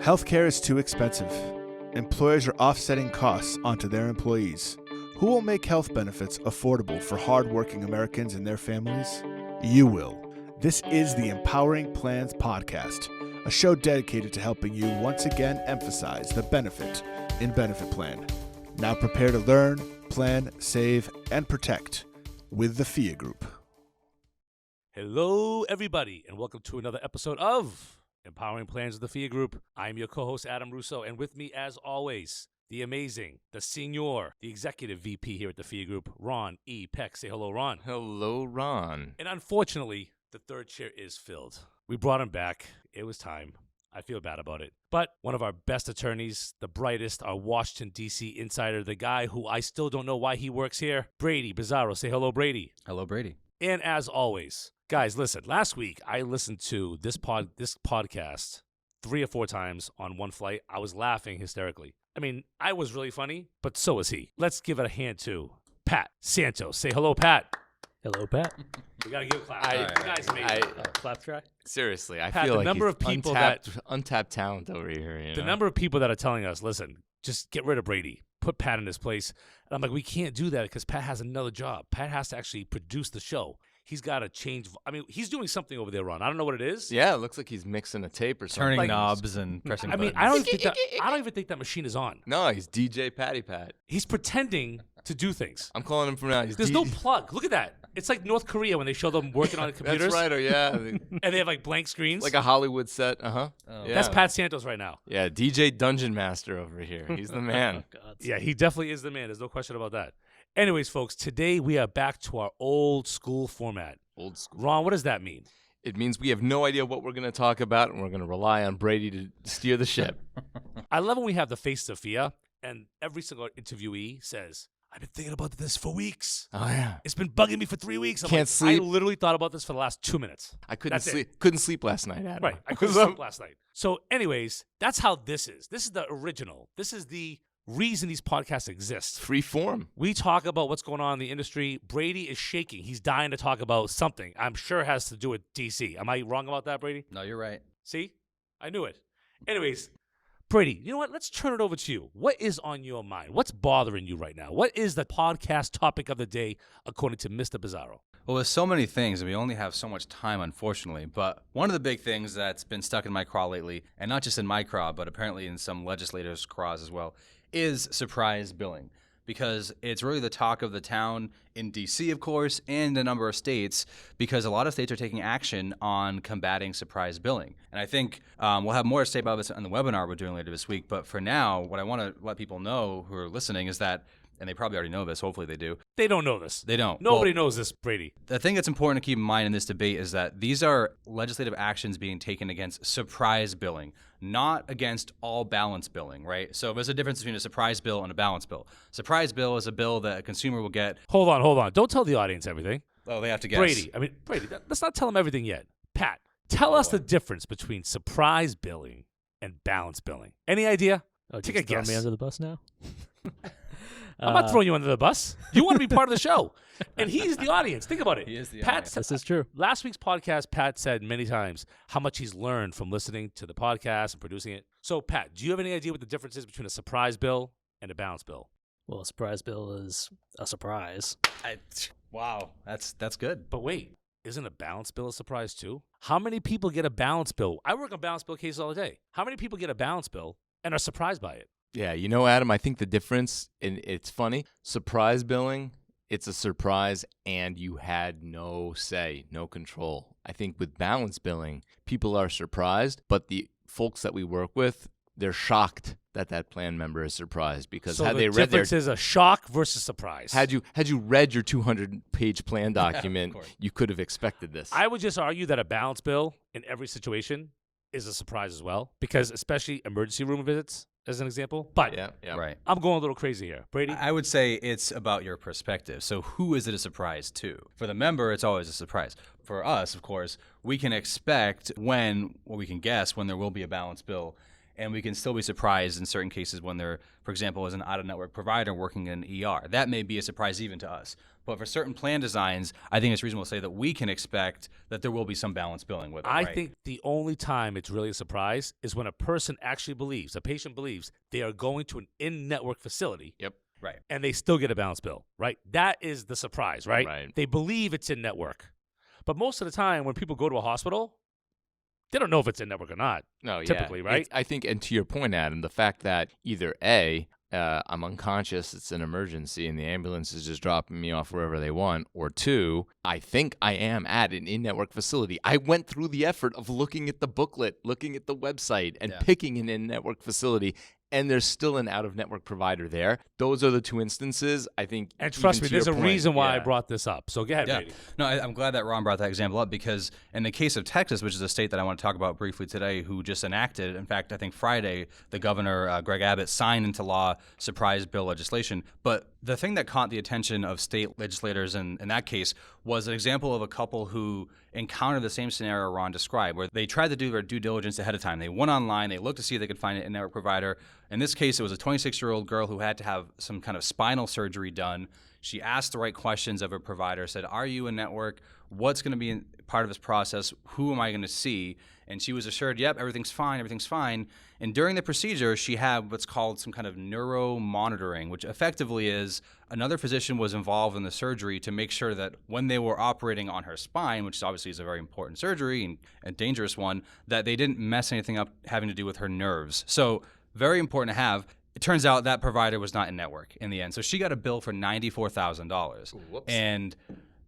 Healthcare is too expensive. Employers are offsetting costs onto their employees. Who will make health benefits affordable for hardworking Americans and their families? You will. This is the Empowering Plans Podcast, a show dedicated to helping you once again emphasize the benefit in benefit plan. Now prepare to learn, plan, save, and protect with the FIA Group. Hello, everybody, and welcome to another episode of Empowering Plans of the FIA Group. I'm your co-host, Adam Russo, and with me, as always, the amazing, the senior, the executive VP here at the FIA Group, Ron E. Peck. Say hello, Ron. Hello, Ron. And unfortunately, the third chair is filled. We brought him back. It was time. I feel bad about it. But one of our best attorneys, the brightest, our Washington, D.C. insider, the guy who I still don't know why he works here, Brady Bizzarro. Say hello, Brady. Hello, Brady. And as always, guys, listen, last week I listened to this podcast 3 or 4 times on one flight. I was laughing hysterically. I mean, I was really funny, but so was he. Let's give it a hand to Pat Santos. Say hello, Pat. Hello, Pat. We got to give a clap. You guys made it. Clap track. Seriously, I Pat, feel the like number he's of people untapped talent over here. The number of people that are telling us, listen, just get rid of Brady. Put Pat in his place. And I'm like, we can't do that because Pat has another job. Pat has to actually produce the show. He's got to change. I mean, he's doing something over there, Ron. I don't know what it is. Yeah, it looks like he's mixing a tape or something. Turning knobs and pressing buttons. I don't even think that machine is on. No, he's DJ Patty Pat. He's pretending to do things. I'm calling him from now. There's no plug. Look at that. It's like North Korea when they show them working on computers. That's right. Or yeah. And they have like blank screens. Like a Hollywood set. Oh. Yeah. That's Pat Santos right now. Yeah, DJ Dungeon Master over here. He's the man. God. Yeah, he definitely is the man. There's no question about that. Anyways, folks, today we are back to our old school format. Old school. Ron, what does that mean? It means we have no idea what we're going to talk about, and we're going to rely on Brady to steer the ship. I love when we have the face of FIA, and every single interviewee says, I've been thinking about this for weeks. Oh, yeah. It's been bugging me for 3 weeks. Can't sleep. I literally thought about this for the last 2 minutes. I couldn't That's sleep. Couldn't sleep last night, Adam. Right. I couldn't sleep last night. So anyways, that's how this is. This is the original. This is the reason these podcasts exist. Free form. We talk about what's going on in the industry. Brady is shaking. He's dying to talk about something. I'm sure it has to do with DC. Am I wrong about that, Brady? No, you're right. See? I knew it. Anyways, Brady, you know what? Let's turn it over to you. What is on your mind? What's bothering you right now? What is the podcast topic of the day, according to Mr. Bizzarro? Well, there's so many things, and we only have so much time, unfortunately. But one of the big things that's been stuck in my craw lately, and not just in my craw, but apparently in some legislators' craws as well, is surprise billing. Because it's really the talk of the town in D.C., of course, and a number of states, because a lot of states are taking action on combating surprise billing. And I think we'll have more to say about this on the webinar we're doing later this week. But for now, what I want to let people know who are listening is that, and they probably already know this, hopefully they do. They don't know this. They don't. Nobody knows this, Brady. The thing that's important to keep in mind in this debate is that these are legislative actions being taken against surprise billing, not against all balance billing, right? So there's a difference between a surprise bill and a balance bill. Surprise bill is a bill that a consumer will get. Hold on. Don't tell the audience everything. Oh, they have to guess. Brady, let's not tell them everything yet. Pat, tell us the difference between surprise billing and balance billing. Any idea? Take a guess. Me under the bus now? I'm not throwing you under the bus. You want to be part of the show. And he's the audience. Think about it. He is the Pat, audience. This is true. Last week's podcast, Pat said many times how much he's learned from listening to the podcast and producing it. So, Pat, do you have any idea what the difference is between a surprise bill and a balance bill? Well, a surprise bill is a surprise. Wow, that's good. But wait, isn't a balance bill a surprise too? How many people get a balance bill? I work on balance bill cases all the day. How many people get a balance bill and are surprised by it? Yeah, you know, Adam, I think the difference, and it's funny, surprise billing, it's a surprise and you had no say, no control. I think with balance billing, people are surprised, but the folks that we work with, they're shocked that that plan member is surprised because so had the they read difference is a shock versus surprise. Had you read your 200-page plan document, course. you could have expected this. I would just argue that a balance bill in every situation is a surprise as well, because especially emergency room visits, as an example. But yeah. Right. I'm going a little crazy here. Brady? I would say it's about your perspective. So who is it a surprise to? For the member, it's always a surprise. For us, of course, we can expect we can guess when there will be a balance bill. and we can still be surprised in certain cases when they're, for example, as an out-of-network provider working in ER. That may be a surprise even to us. But for certain plan designs, I think it's reasonable to say that we can expect that there will be some balance billing with it. I right? think the only time it's really a surprise is when a person actually believes, a patient believes, they are going to an in-network facility. Yep. Right. And they still get a balance bill, right? That is the surprise, right? Right. They believe it's in-network. But most of the time when people go to a hospital, they don't know if it's in-network or not. No, Typically, yeah. right? I think, and to your point, Adam, the fact that either A, I'm unconscious, it's an emergency, and the ambulance is just dropping me off wherever they want, or two, I think I am at an in-network facility. I went through the effort of looking at the booklet, looking at the website, and picking an in-network facility, and there's still an out-of-network provider there. Those are the two instances, I think. And trust me, there's a reason why I yeah. brought this up. So go ahead, Brady. No, I'm glad that Ron brought that example up because in the case of Texas, which is a state that I want to talk about briefly today, who just enacted, in fact, I think Friday, the governor, Greg Abbott, signed into law surprise bill legislation. But the thing that caught the attention of state legislators in that case was an example of a couple who encountered the same scenario Ron described, where they tried to do their due diligence ahead of time. They went online, they looked to see if they could find an in-network provider. In this case, it was a 26-year-old girl who had to have some kind of spinal surgery done. She asked the right questions of her provider, said, are you in network? What's going to be part of this process? Who am I going to see? And she was assured, yep, everything's fine, everything's fine. And during the procedure, she had what's called some kind of neuro monitoring, which effectively is another physician was involved in the surgery to make sure that when they were operating on her spine, which obviously is a very important surgery and a dangerous one, that they didn't mess anything up having to do with her nerves. So very important to have. It turns out that provider was not in network in the end. So she got a bill for $94,000. And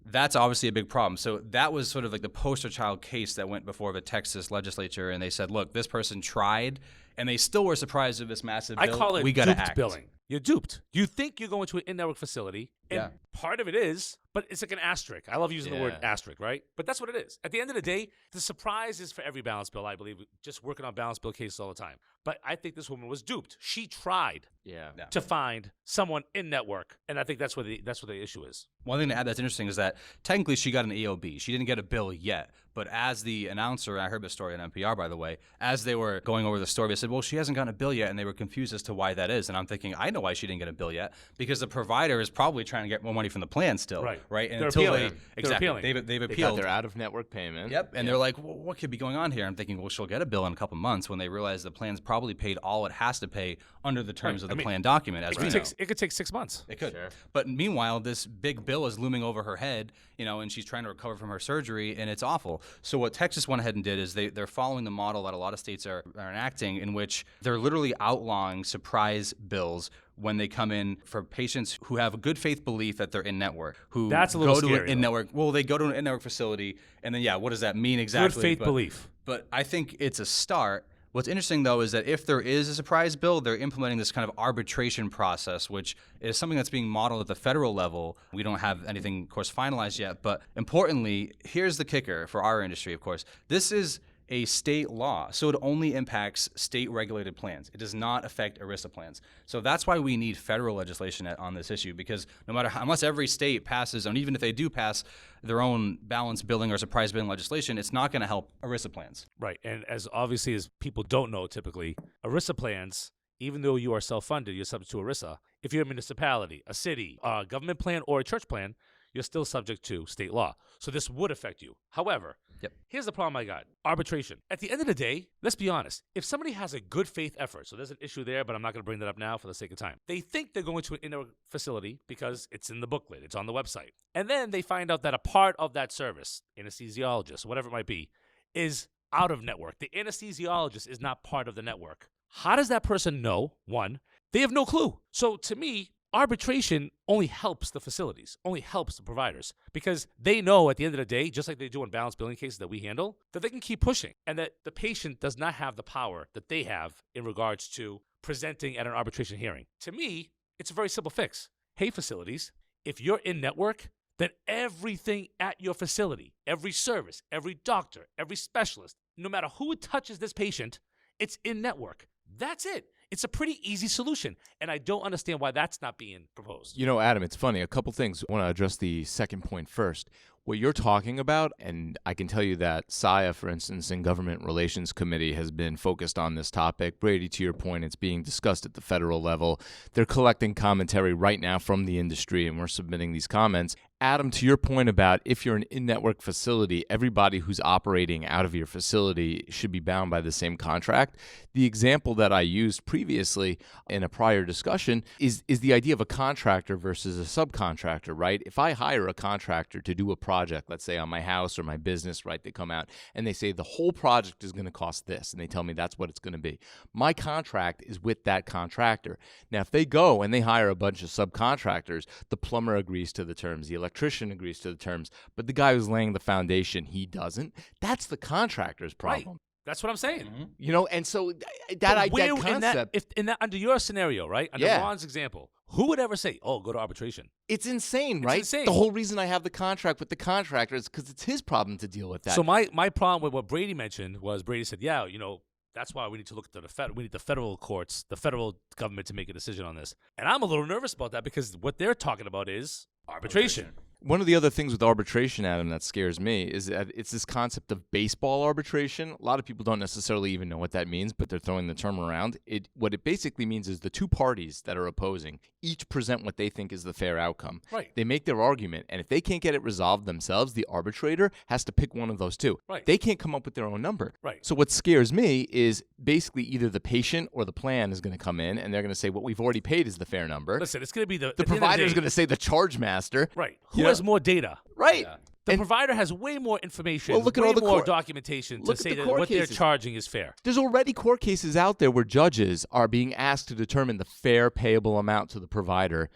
that's obviously a big problem. So that was sort of like the poster child case that went before the Texas legislature. And they said, look, this person tried, and they still were surprised with this massive bill. I call it we gotta duped act. billing. You're duped. You think you're going to an in-network facility, and part of it is, but it's like an asterisk. I love using the word asterisk, right? But that's what it is. At the end of the day, the surprise is for every balance bill, I believe, just working on balance bill cases all the time. But I think this woman was duped. She tried to find someone in network, and I think that's what the issue is. One thing to add that's interesting is that technically she got an EOB. She didn't get a bill yet. But as the announcer, I heard this story on NPR, by the way, as they were going over the story, they said, well, she hasn't gotten a bill yet, and they were confused as to why that is. And I'm thinking, I know why she didn't get a bill yet, because the provider is probably trying to get more money from the plan still. Right? And They're until appealing. exactly, They're appealing. they've They got appealed. their out-of-network payment. Yep, and they're like, well, what could be going on here? I'm thinking, well, she'll get a bill in a couple months when they realize the plan's probably paid all it has to pay under the terms of the plan document, as we know. It could take 6 months. It could. Sure. But meanwhile, this big bill is looming over her head, and she's trying to recover from her surgery, and it's awful. So what Texas went ahead and did is they're following the model that a lot of states are enacting, in which they're literally outlawing surprise bills when they come in for patients who have a good faith belief that they're in network, who That's a little go to scary, an in-network. Well, they go to an in-network facility, and then what does that mean exactly? Good faith belief. But I think it's a start. What's interesting, though, is that if there is a surprise bill, they're implementing this kind of arbitration process, which is something that's being modeled at the federal level. We don't have anything, of course, finalized yet. But importantly, here's the kicker for our industry, of course. This is a state law, so it only impacts state-regulated plans. It does not affect ERISA plans. So that's why we need federal legislation on this issue, because unless every state passes, and even if they do pass their own balance billing or surprise billing legislation, it's not going to help ERISA plans. Right. And as obviously as people don't know typically, ERISA plans, even though you are self-funded, you're subject to ERISA. If you're a municipality, a city, a government plan, or a church plan, you're still subject to state law. So this would affect you. However, here's the problem I got. Arbitration. At the end of the day, let's be honest. If somebody has a good faith effort, so there's an issue there, but I'm not going to bring that up now for the sake of time. They think they're going to an inner facility because it's in the booklet, it's on the website. And then they find out that a part of that service, anesthesiologist, whatever it might be, is out of network. The anesthesiologist is not part of the network. How does that person know? One, they have no clue. So to me, arbitration only helps the facilities, only helps the providers, because they know at the end of the day, just like they do in balance billing cases that we handle, that they can keep pushing and that the patient does not have the power that they have in regards to presenting at an arbitration hearing. To me, it's a very simple fix. Hey, facilities, if you're in network, then everything at your facility, every service, every doctor, every specialist, no matter who touches this patient, it's in network. That's it. It's a pretty easy solution, and I don't understand why that's not being proposed. Adam, it's funny. A couple things. I want to address the second point first. what you're talking about, and I can tell you that SIA, for instance, in Government Relations Committee has been focused on this topic. Brady, to your point, it's being discussed at the federal level. They're collecting commentary right now from the industry, and we're submitting these comments. Adam, to your point about if you're an in-network facility, everybody who's operating out of your facility should be bound by the same contract. The example that I used previously in a prior discussion is the idea of a contractor versus a subcontractor, right? If I hire a contractor to do a project, let's say on my house or my business, right, they come out and they say the whole project is going to cost this, and they tell me that's what it's going to be. My contract is with that contractor. Now, if they go and they hire a bunch of subcontractors, the plumber agrees to the terms, the electrician agrees to the terms, but the guy who's laying the foundation, he doesn't. That's the contractor's problem. Right. That's what I'm saying. You know, and so that concept, under your scenario, right? Under Ron's example, who would ever say, "Oh, go to arbitration"? It's insane, right? Insane. The whole reason I have the contract with the contractor is because it's his problem to deal with that. So my problem with what Brady mentioned was Brady said, "Yeah, that's why we need to look at we need the federal courts, the federal government to make a decision on this." And I'm a little nervous about that because what they're talking about is arbitration. One of the other things with arbitration, Adam, that scares me is that it's this concept of baseball arbitration. A lot of people don't necessarily even know what that means, but they're throwing the term around. What it basically means is the two parties that are opposing each present what they think is the fair outcome. Right. They make their argument, and if they can't get it resolved themselves, the arbitrator has to pick one of those two. Right. They can't come up with their own number. Right. So what scares me is basically either the patient or the plan is going to come in, and they're going to say what we've already paid is the fair number. Listen, it's going to be the provider is going to say the charge master. Right. Who has more data? Right. Yeah. The provider has way more information, Well, look at way all the more court- documentation to look at say the that court what they're cases. charging is fair. There's already court cases out there where judges are being asked to determine the fair payable amount to the provider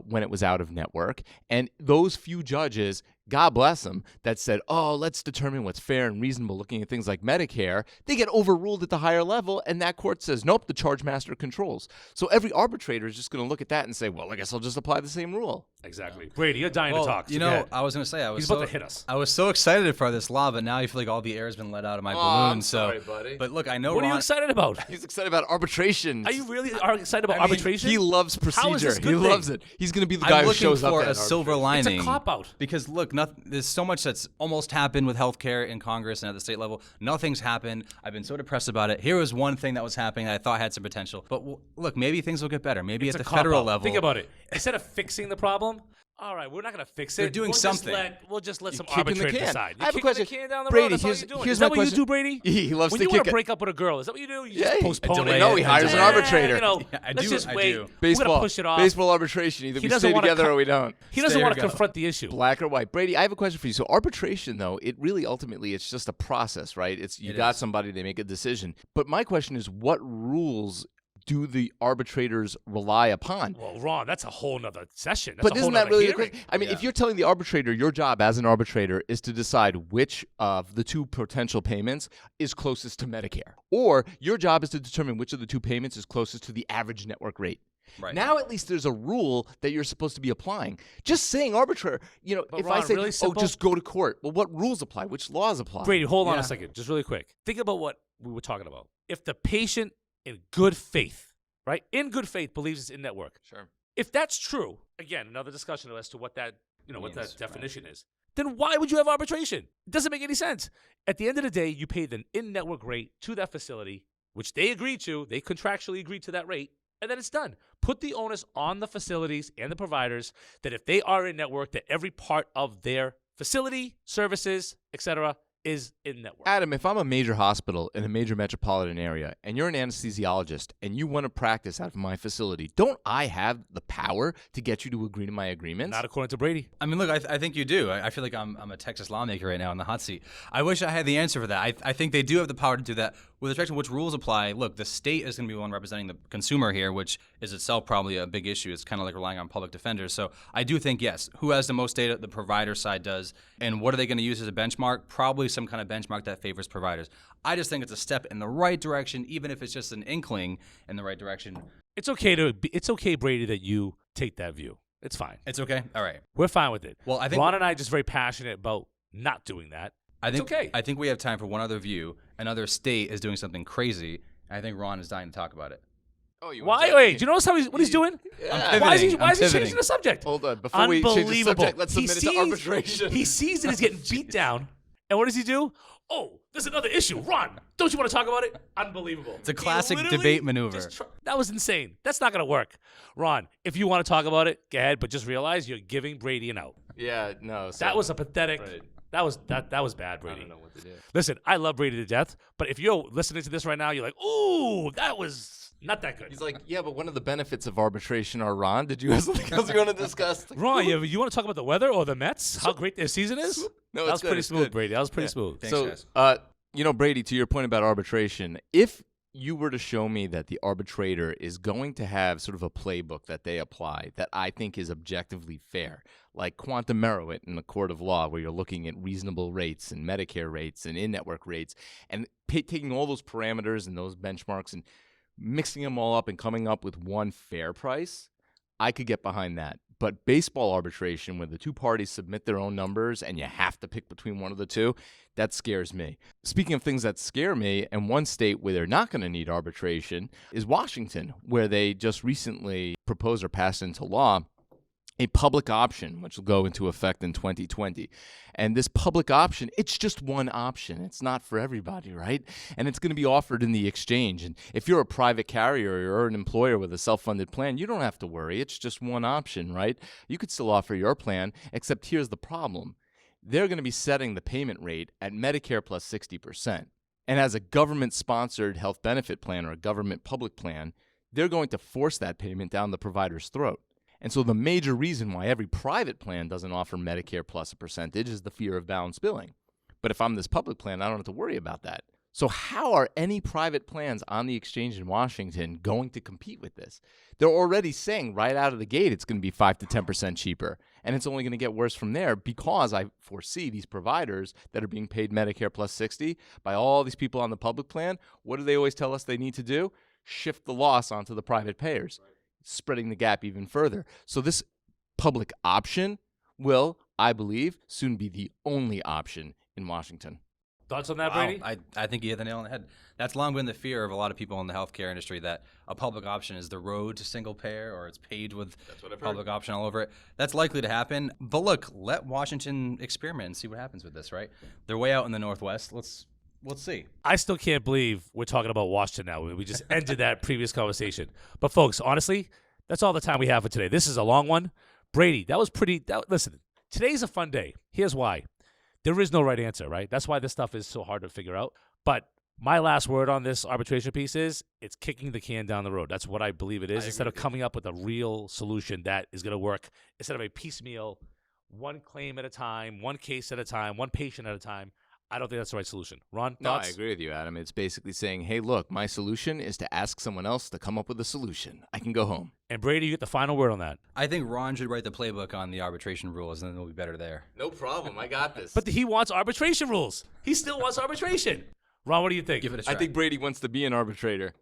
when it was out of network. And those few judges, God bless them, that said, oh, let's determine what's fair and reasonable looking at things like Medicare, they get overruled at the higher level, and that court says, nope, the charge master controls. So every arbitrator is just going to look at that and say, well, I guess I'll just apply the same rule. Exactly. Brady, you're dying to talk. You So go know, ahead. I was going to say, He's about to hit us. I was so excited for this law, but now I feel like all the air has been let out of my balloon. I'm sorry, buddy. But look, I know What are Ron. you excited about? He's excited about arbitration. Are you really excited about I mean, arbitration? He loves How is procedure. this a good He thing? loves it. He's going to be the guy I'm who looking shows up for at a silver arbitration. lining. It's a cop-out. Because look, there's so much that's almost happened with healthcare in Congress and at the state level. Nothing's happened. I've been so depressed about it. Here was one thing that was happening that I thought had some potential. But look, maybe things will get better. Maybe It's at a the federal cop-out. level. Think about it. Instead of fixing the problem, all right, we're not going to fix it. They're doing something. We'll just let some kicking the arbitrator can. decide. I have a You're question. kicking the can down the Brady, road. That's all here's- you're doing. here's Is that my what you question. do, Brady? He loves when to you want kick to it. break up with a girl, is that what you do? You Yeah, just postpone delay it. it. No, he hires an Eh, arbitrator. You know, Yeah, I let's do- just I wait. do. We're Baseball, going to push it off. baseball arbitration. Either He we doesn't stay wanna together cut- or we don't. He doesn't Stay or want to go. confront the issue. Black or white. Brady, I have a question for you. So arbitration, though, it really ultimately it's just a process, right? It's you It got is. somebody, they make a decision. But my question is, what rules do the arbitrators rely upon? Well, Ron, that's a whole nother session. That's But a isn't whole that really the hearing. question? I mean, if Yeah. you're telling the arbitrator your job as an arbitrator is to decide which of the two potential payments is closest to Medicare, or your job is to determine which of the two payments is closest to the average network rate. Right. Now at least there's a rule that you're supposed to be applying. Just saying arbitrator, But if Ron, I say, really simple? just go to court. Well, what rules apply? Which laws apply? Brady, hold on Yeah. a second, just really quick. Think about what we were talking about. If the patient, in good faith, right, in good faith, believes it's in network. Sure. If that's true, again, another discussion as to what that what Means, that definition is. Then why would you have arbitration? It doesn't make any sense. At the end of the day, you pay the in-network rate to that facility, which they agreed to. They contractually agreed to that rate, and then it's done. Put the onus on the facilities and the providers that if they are in network, that every part of their facility, services, etc., is in network. Adam, if I'm a major hospital in a major metropolitan area and you're an anesthesiologist and you want to practice out of my facility, don't I have the power to get you to agree to my agreements? Not according to Brady. I mean, look, I think you do. I feel like I'm a Texas lawmaker right now in the hot seat. I wish I had the answer for that. I think they do have the power to do that. With respect to which rules apply, look, the state is going to be the one representing the consumer here, which is itself probably a big issue. It's kind of like relying on public defenders. So I do think, yes, who has the most data? The provider side does. And what are they going to use as a benchmark? Probably some kind of benchmark that favors providers. I just think it's a step in the right direction, even if it's just an inkling in the right direction. It's okay, Brady, that you take that view. It's fine. It's okay? All right. We're fine with it. Well, I think Ron and I are just very passionate about not doing that. It's okay. I think we have time for one other view. Another state is doing something crazy. And I think Ron is dying to talk about it. Oh, you Why? Wait, do you notice what he's doing? Yeah. Why is he pivoting. changing the subject? Hold on. Before we change the Unbelievable. subject, let's submit it to arbitration. He sees that he's getting beat down, and what does he do? Oh, there's another issue. Ron, don't you want to talk about it? Unbelievable. It's a He classic literally debate maneuver. that was insane. That's not going to work. Ron, if you want to talk about it, go ahead, but just realize you're giving Brady an out. Yeah, no. So, That was a pathetic. Right. That was bad, I Brady. don't know what to do. Listen, I love Brady to death, but if you're listening to this right now, you're like, ooh, that was not that good. He's like, yeah, but one of the benefits of arbitration are, Ron, did you have something else you want to discuss? Like, Ron, you want to talk about the weather or the Mets? How great their season is? No, That it's was good, pretty it's smooth, good. Brady. That was pretty Yeah. smooth. Thanks, So, guys. Brady, to your point about arbitration, if you were to show me that the arbitrator is going to have sort of a playbook that they apply that I think is objectively fair, like quantum merit in the court of law, where you're looking at reasonable rates and Medicare rates and in-network rates, and taking all those parameters and those benchmarks and mixing them all up and coming up with one fair price, I could get behind that. But baseball arbitration, where the two parties submit their own numbers and you have to pick between one of the two, that scares me. Speaking of things that scare me, and one state where they're not going to need arbitration is Washington, where they just recently proposed or passed into law a public option, which will go into effect in 2020. And this public option, it's just one option. It's not for everybody, right? And it's going to be offered in the exchange. And if you're a private carrier or you're an employer with a self-funded plan, you don't have to worry. It's just one option, right? You could still offer your plan, except here's the problem. They're going to be setting the payment rate at Medicare plus 60%. And as a government-sponsored health benefit plan or a government public plan, they're going to force that payment down the provider's throat. And so the major reason why every private plan doesn't offer Medicare plus a percentage is the fear of balanced billing. But if I'm this public plan, I don't have to worry about that. So how are any private plans on the exchange in Washington going to compete with this? They're already saying right out of the gate it's going to be 5 to 10% cheaper. And it's only going to get worse from there because I foresee these providers that are being paid Medicare plus 60 by all these people on the public plan. What do they always tell us they need to do? Shift the loss onto the private payers, spreading the gap even further. So this public option will, I believe, soon be the only option in Washington. Thoughts on that, Wow, Brady? I think you hit the nail on the head. That's long been the fear of a lot of people in the healthcare industry, that a public option is the road to single payer, or it's paid with public option all over it. That's likely to happen. But look, let Washington experiment and see what happens with this, right? They're way out in the Northwest. Let's see. I still can't believe we're talking about Washington now. We just ended that previous conversation. But folks, honestly, that's all the time we have for today. This is a long one. Brady, that was pretty. Listen, today's a fun day. Here's why. There is no right answer, right? That's why this stuff is so hard to figure out. But my last word on this arbitration piece is it's kicking the can down the road. That's what I believe it is. Instead of coming up with a real solution that is going to work, instead of a piecemeal, one claim at a time, one case at a time, one patient at a time, I don't think that's the right solution. Ron, No, I thoughts? agree with you, Adam. It's basically saying, hey, look, my solution is to ask someone else to come up with a solution. I can go home. And Brady, you get the final word on that. I think Ron should write the playbook on the arbitration rules, and then it'll be better there. No problem. I got this. But he wants arbitration rules. He still wants arbitration. Ron, what do you think? Give it a try. I think Brady wants to be an arbitrator.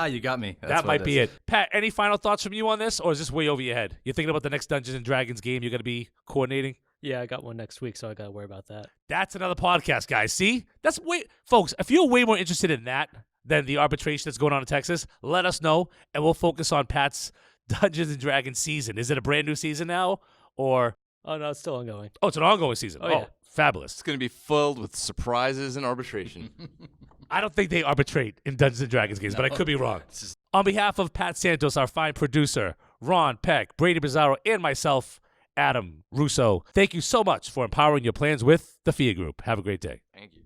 You got me. That's that what might be is. it. Pat, any final thoughts from you on this, or is this way over your head? You're thinking about the next Dungeons & Dragons game you're going to be coordinating? Yeah, I got one next week, so I got to worry about that. That's another podcast, guys. See? That's way, folks, if you're way more interested in that than the arbitration that's going on in Texas, let us know, and we'll focus on Pat's Dungeons & Dragons season. Is it a brand new season now, or? Oh, no, it's still ongoing. Oh, it's an ongoing season. Oh, yeah. Fabulous. It's going to be filled with surprises and arbitration. I don't think they arbitrate in Dungeons & Dragons games, but I could be wrong. On behalf of Pat Santos, our fine producer, Ron Peck, Brady Bizzaro, and myself, Adam Russo, thank you so much for empowering your plans with the FIA Group. Have a great day. Thank you.